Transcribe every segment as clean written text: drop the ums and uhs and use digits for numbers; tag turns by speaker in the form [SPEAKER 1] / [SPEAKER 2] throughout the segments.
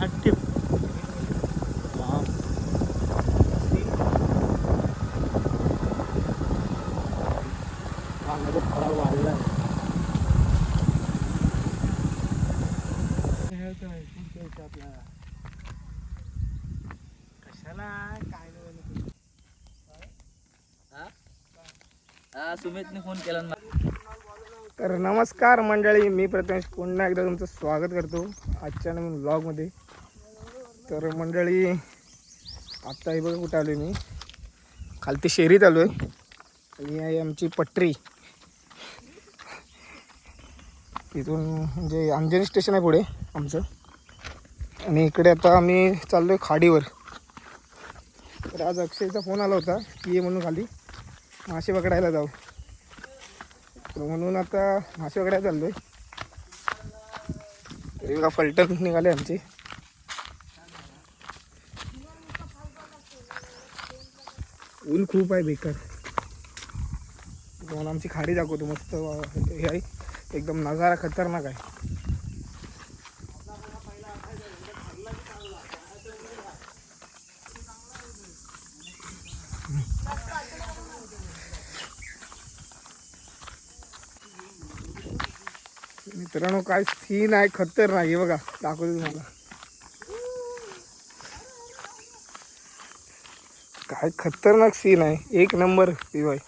[SPEAKER 1] हट्टी कशाला काय
[SPEAKER 2] सुमितने फोन केला ना.
[SPEAKER 3] तर नमस्कार मंडळी, मी प्रथमेश पुन्हा एकदा तुमचं स्वागत करतो आजच्या नवीन व्लॉगमध्ये. तर मंडळी आत्ता हे बघा कुठं आलो आहे मी, खालती शेरीत आलो आहे आणि आहे आमची पटरी. इथून म्हणजे अंजनी स्टेशन आहे पुढे आमचं, आणि इकडे आता आम्ही चाललो आहे खाडीवर. तर आज अक्षयचा फोन आला होता की ये म्हणून खाली मासे पकडायला जाऊ, तर म्हणून आता मासे पकडायला चाललो आहे. तरी बघा फलटण निघाले आमचे. ऊन खूप आहे बेकार. तुम्हाला आमची खाडी दाखवतो, मस्त हे आहे, एकदम नजारा खतरनाक आहे. मित्रांनो काय सीन आहे खतरनाक, हे बघा दाखवतो तुम्हाला. काय खतरनाक सीन आहे, एक नंबर व्ह्यू आहे.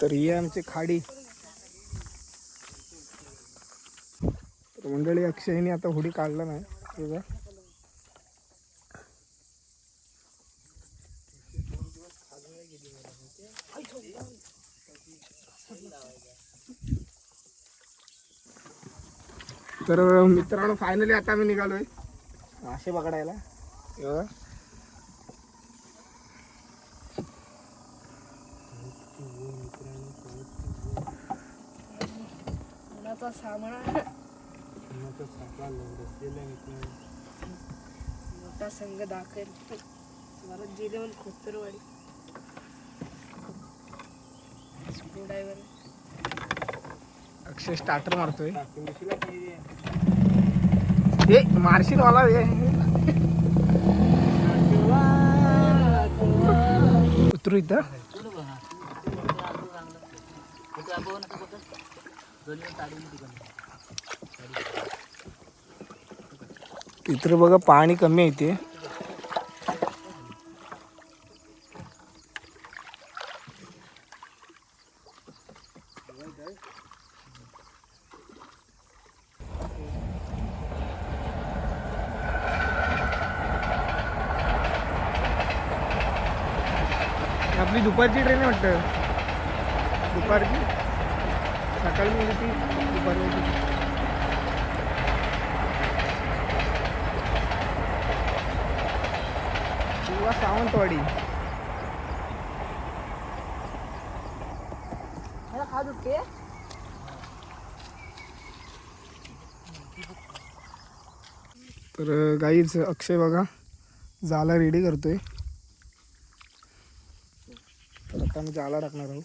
[SPEAKER 3] तर ही आहे आमची खाडी. तर मंडळी अक्षयने आता होडी काढला नाही तुझा. तर मित्रांनो फायनली आता आम्ही निघालोय मासे पकडायला. एवढा मोठा संघ दाखल मला जिल्ह्यावर खोतरवाडी स्क्रू ड्रायव्हर अक्षय स्टार्टर मारतोय. हे मार्शिन वाला उतरू इथं. इथं बघा पाणी कमी आहे इथे. आपली दुपारची ट्रेन आहे वाटतं, दुपारची. सकाळी म्हणजे ती दुपारी किंवा सावंतवाडी. तर गाईच अक्षय बघा जाला रेडी करतोय. तर आता मी जाला टाकणार आहोत.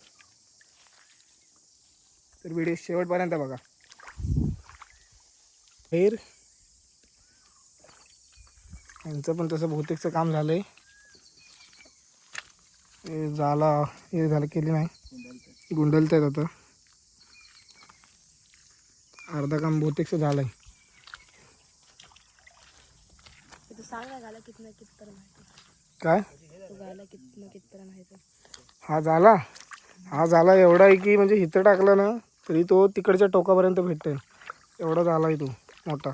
[SPEAKER 3] तर व्हिडिओ शेवटपर्यंत बघा. हेर यांचं पण तसं बहुतेकचं काम झालंय. जाला हे झालं केली नाही, गुंडलत आहेत आता. अर्धा काम बहुतेकचं झालंय. काय हा झाला एवढा आहे की म्हणजे इथं टाकला ना तरी तो तिकडच्या टोकापर्यंत भेटतोय, एवढा झाला आहे तो मोठा.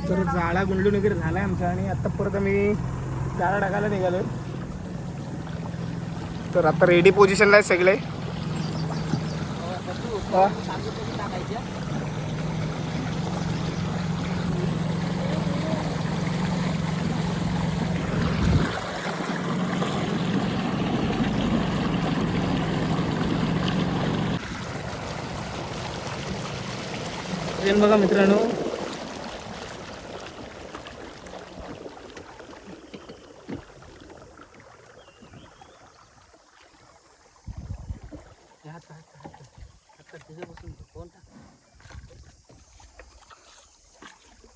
[SPEAKER 3] तर जाळा गुंडलून वगैरे झाला आहे आमचा, आणि आता परत आम्ही जाळा टाकायला निघालोय. तर आता रेडी पोझिशनला आहे सगळे. ट्रेन बघा मित्रांनो,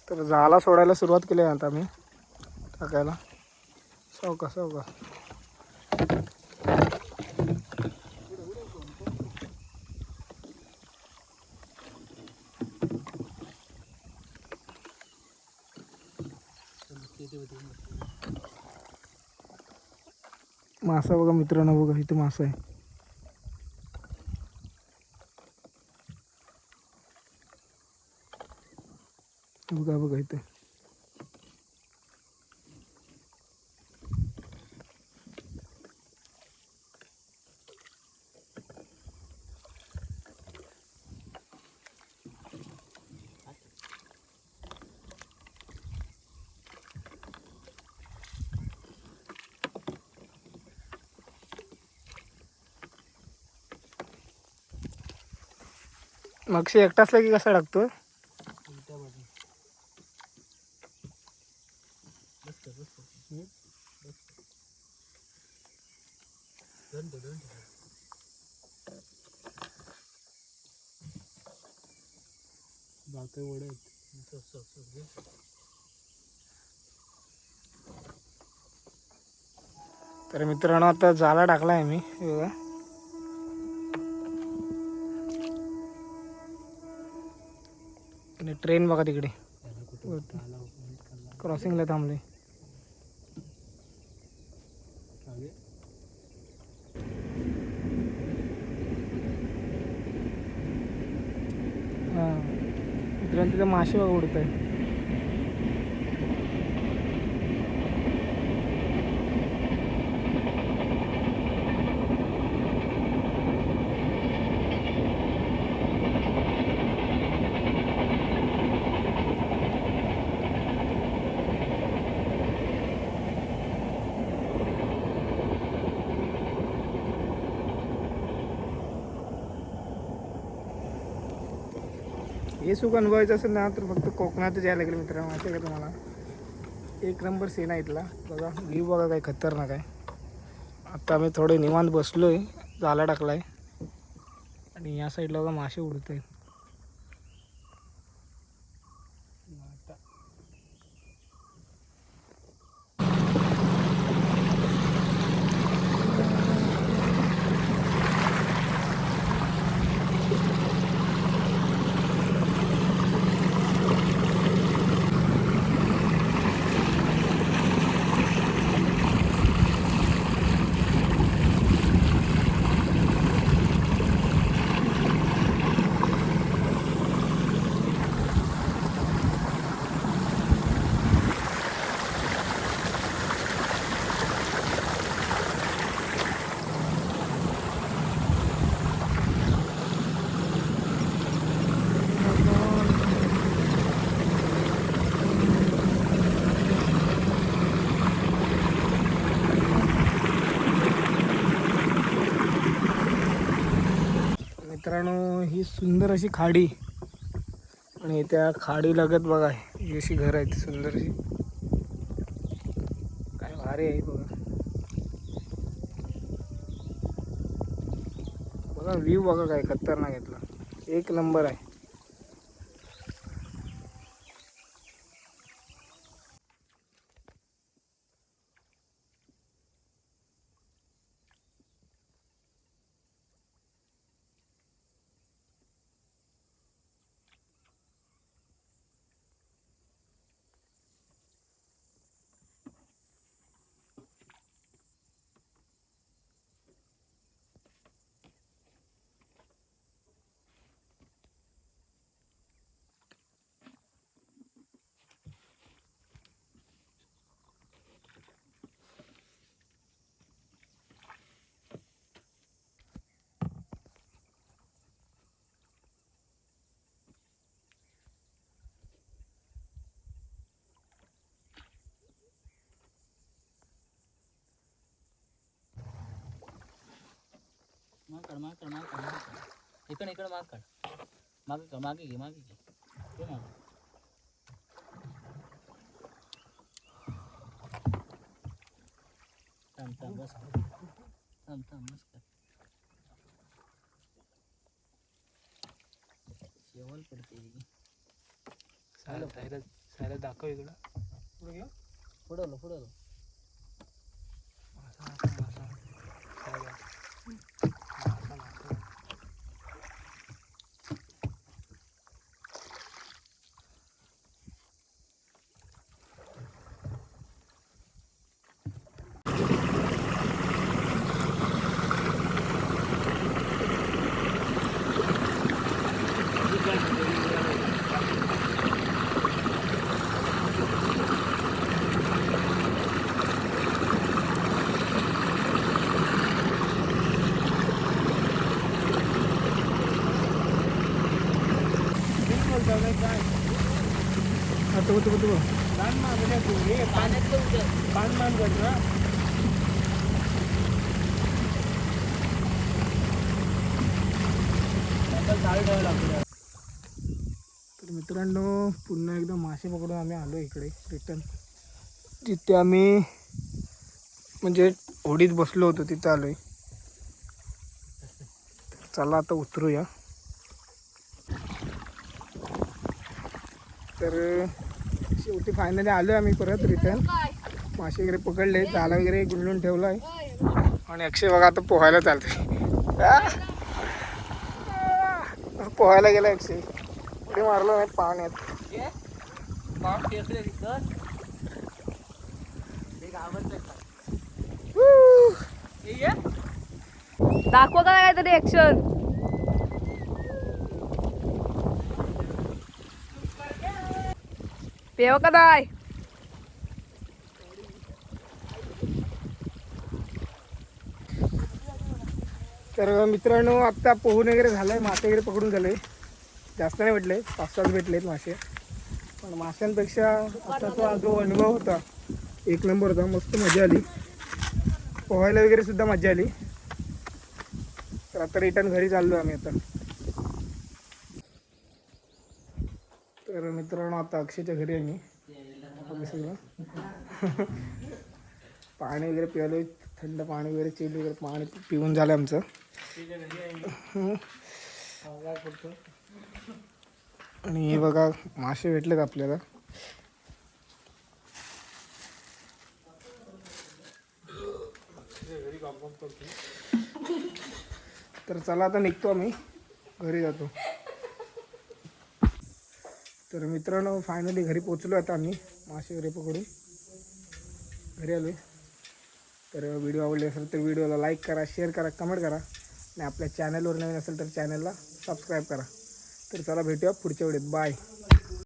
[SPEAKER 3] तर झाला सोडायला सुरुवात केली आहे आता मी टाकायला. सावकाश सावकाश. मासा बघा मित्रांनो, बघा इथे मासा आहे. बघा बघा इथे. मगशी एकटा असला की कसा टाकतो? तर मित्रांनो आता जाला टाकला आहे मी. बघा आणि ट्रेन बघा तिकडे क्रॉसिंगला थांबले. हां मित्रांनो तिथे मासे बघा उडत आहे. हे सुख अनुभवायचं असेल ना तर फक्त कोकणातच यायला लागेल मित्रांनो. माहिती आहे का तुम्हाला, एक नंबर सीन आहे इथला. बघा व्ह्यू बघा काय खतरनाक आहे. आता आम्ही थोडे निवांत बसलो आहे, जाला टाकला आहे आणि या साईडला बघा मासे उडत आहेत. मित्रांनो ही सुंदर अशी खाडी आणि त्या खाडी लगत बघा ही अशी घर आहेत सुंदर अशी. काय भारी आहे बघा. बघा व्ह्यू बघा काय खतरनाक घेतला, एक नंबर आहे.
[SPEAKER 1] इकडे इकडे माग काढ. मागे घे मागे घे ते मागे. थांब थांब बस थांब थांब बस कर. शेवल पडते.
[SPEAKER 2] त्याला दाखव इकडं.
[SPEAKER 3] पुढे घेऊ.
[SPEAKER 1] पुढं पुढं
[SPEAKER 2] मासा.
[SPEAKER 3] आता होतो
[SPEAKER 1] पाण्यातलं उतर.
[SPEAKER 2] मान करतो.
[SPEAKER 3] तर मित्रांनो पुन्हा एकदा मासे पकडून आम्ही आलो इकडे रिटर्न. जिथे आम्ही म्हणजे होडीत बसलो होतो तिथं आलोय. चला आता उतरूया. तर शेवटी फायनली आलो आम्ही परत रिटर्न. मासे वगैरे पकडले, जाळा वगैरे गुंडून ठेवला आहे आणि अक्षय बघा आता पोहायला चालते. पोहायला गेला अक्षय. पुढे मारलो नाही पाण्यात.
[SPEAKER 4] दाखवा का काहीतरी ऍक्शन. पेव का नाही.
[SPEAKER 3] तर मित्रांनो आत्ता पोहून वगैरे झालं आहे, मासे वगैरे पकडून झाले. जास्त नाही भेटले, 5-7 भेटलेत मासे. पण माशांपेक्षा आताचा जो अनुभव होता एक नंबर होता. मस्त मजा आली. पोहायला वगैरे सुद्धा मजा आली. तर आता रिटर्न घरी चाललो आम्ही आता. तर मित्रांनो आता अक्षयच्या घरी आहे मी सगळं. पाणी वगैरे पिवलं, थंड पाणी वगैरे, चिल वगैरे पाणी पिऊन झालं आमचं. आणि हे बघा मासे भेटलेत आपल्याला. तर चला आता निघतो आम्ही, घरी जातो. तर मित्रांनो फायनली घरी पोचलो आता आम्ही मासे वगैरे पकडून घरी आलो. तर व्हिडिओ आवडले असेल तर व्हिडिओला लाईक करा, शेअर करा, कमेंट करा आणि आपल्या चॅनलवर नवीन असेल तर चॅनलला सबस्क्राईब करा. तर चला भेटूया पुढच्या व्हिडिओत. बाय.